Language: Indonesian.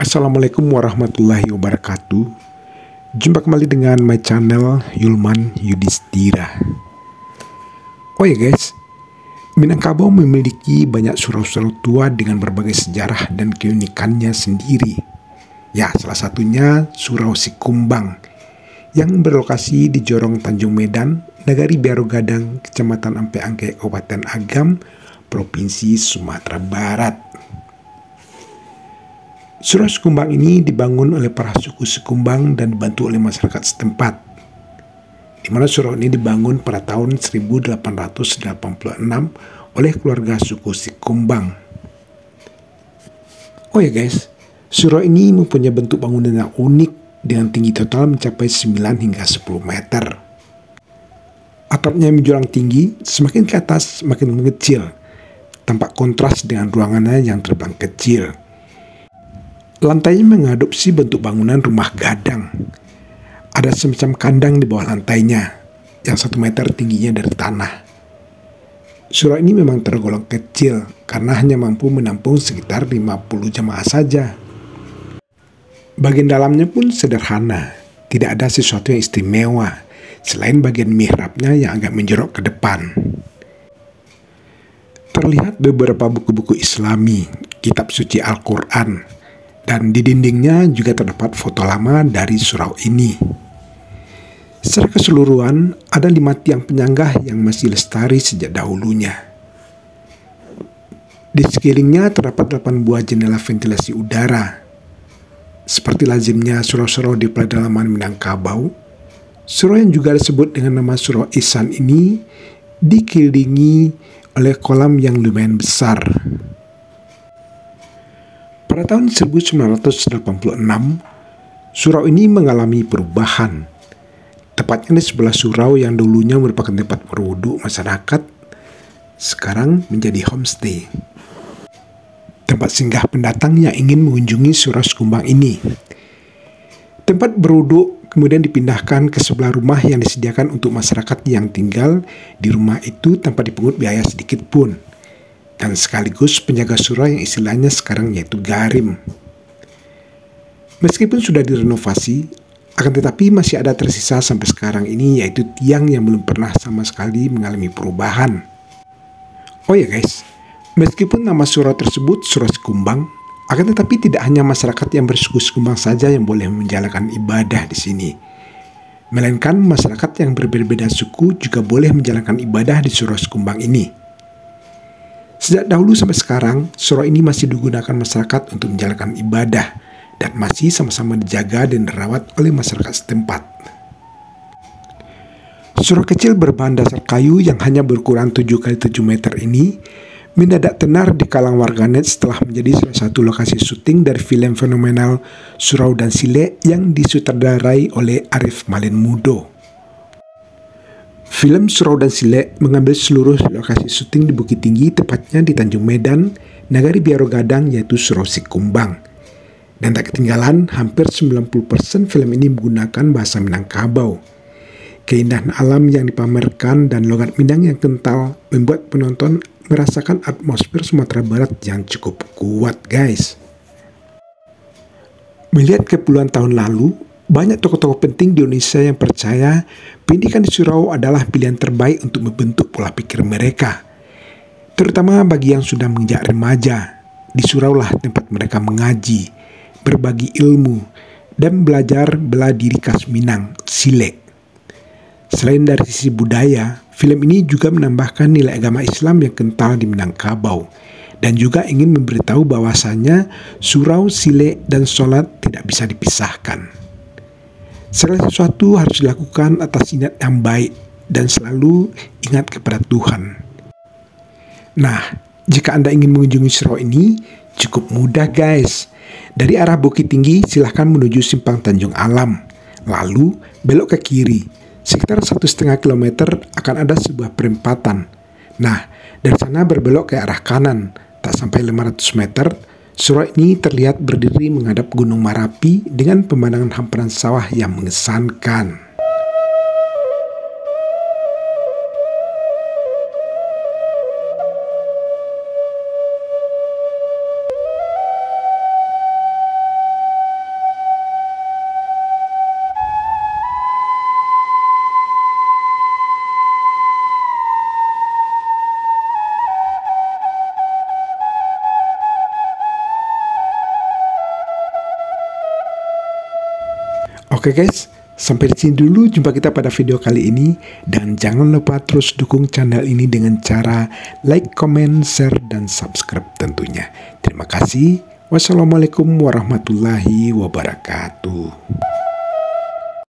Assalamualaikum warahmatullahi wabarakatuh. Jumpa kembali dengan my channel Yulman Yudhistira. Oh ya guys, Minangkabau memiliki banyak surau-surau tua dengan berbagai sejarah dan keunikannya sendiri. Ya, salah satunya Surau Sikumbang yang berlokasi di Jorong Tanjung Medan, Nagari Biaro Gadang, Kecamatan Ampe Angke, Kabupaten Agam, Provinsi Sumatera Barat. Surau Sikumbang ini dibangun oleh para suku Sikumbang dan dibantu oleh masyarakat setempat, di mana surau ini dibangun pada tahun 1886 oleh keluarga suku Sikumbang. Oh ya guys, surau ini mempunyai bentuk bangunan yang unik dengan tinggi total mencapai 9 hingga 10 meter. Atapnya menjulang tinggi, semakin ke atas semakin mengecil, tampak kontras dengan ruangannya yang terbilang kecil. Lantainya mengadopsi bentuk bangunan rumah gadang. Ada semacam kandang di bawah lantainya, yang 1 meter tingginya dari tanah. Surau ini memang tergolong kecil, karena hanya mampu menampung sekitar 50 jemaah saja. Bagian dalamnya pun sederhana, tidak ada sesuatu yang istimewa, selain bagian mihrabnya yang agak menjorok ke depan. Terlihat beberapa buku-buku Islami, kitab suci Al-Quran, dan di dindingnya juga terdapat foto lama dari surau ini. Secara keseluruhan, ada 5 tiang penyanggah yang masih lestari sejak dahulunya. Di sekelilingnya terdapat 8 buah jendela ventilasi udara. Seperti lazimnya surau-surau di pedalaman Minangkabau, surau yang juga disebut dengan nama Surau Ihsan ini dikelilingi oleh kolam yang lumayan besar. Pada tahun 1986, surau ini mengalami perubahan. Tepatnya di sebelah surau yang dulunya merupakan tempat berwudu masyarakat, sekarang menjadi homestay. Tempat singgah pendatang yang ingin mengunjungi Surau Sikumbang ini. Tempat berwudu kemudian dipindahkan ke sebelah rumah yang disediakan untuk masyarakat yang tinggal di rumah itu tanpa dipungut biaya sedikit pun. Dan sekaligus penjaga surau yang istilahnya sekarang yaitu Garim. Meskipun sudah direnovasi, akan tetapi masih ada tersisa sampai sekarang ini, yaitu tiang yang belum pernah sama sekali mengalami perubahan. Oh ya guys, meskipun nama surau tersebut Surau Sikumbang, akan tetapi tidak hanya masyarakat yang bersuku Sikumbang saja yang boleh menjalankan ibadah di sini, melainkan masyarakat yang berbeda-beda suku juga boleh menjalankan ibadah di Surau Sikumbang ini. Sejak dahulu sampai sekarang, surau ini masih digunakan masyarakat untuk menjalankan ibadah dan masih sama-sama dijaga dan dirawat oleh masyarakat setempat. Surau kecil berbahan dasar kayu yang hanya berukuran 7 x 7 meter ini mendadak tenar di kalangan warganet setelah menjadi salah satu lokasi syuting dari film fenomenal Surau dan Sile yang disutradarai oleh Arif Malin Mudo. Film Surau dan Sile mengambil seluruh lokasi syuting di Bukit Tinggi, tepatnya di Tanjung Medan, Nagari Biaro Gadang, yaitu Surau Sikumbang. Dan tak ketinggalan, hampir 90% film ini menggunakan bahasa Minangkabau. Keindahan alam yang dipamerkan dan logat Minang yang kental membuat penonton merasakan atmosfer Sumatera Barat yang cukup kuat, guys. Melihat ke puluhan tahun lalu, banyak tokoh-tokoh penting di Indonesia yang percaya pendidikan di surau adalah pilihan terbaik untuk membentuk pola pikir mereka. Terutama bagi yang sudah menginjak remaja, di suraulah tempat mereka mengaji, berbagi ilmu, dan belajar bela diri khas Minang, Sile. Selain dari sisi budaya, film ini juga menambahkan nilai agama Islam yang kental di Minangkabau, dan juga ingin memberitahu bahwasannya surau, Sile, dan sholat tidak bisa dipisahkan. Segala sesuatu harus dilakukan atas niat yang baik dan selalu ingat kepada Tuhan. Nah, jika Anda ingin mengunjungi surau ini, cukup mudah guys. Dari arah Bukit Tinggi, silahkan menuju Simpang Tanjung Alam. Lalu, belok ke kiri. Sekitar 1,5 kilometer akan ada sebuah perempatan. Nah, dari sana berbelok ke arah kanan. Tak sampai 500 meter, surau ini terlihat berdiri menghadap Gunung Marapi dengan pemandangan hamparan sawah yang mengesankan. Oke guys, sampai di sini dulu jumpa kita pada video kali ini. Dan jangan lupa terus dukung channel ini dengan cara like, comment, share, dan subscribe tentunya. Terima kasih. Wassalamualaikum warahmatullahi wabarakatuh.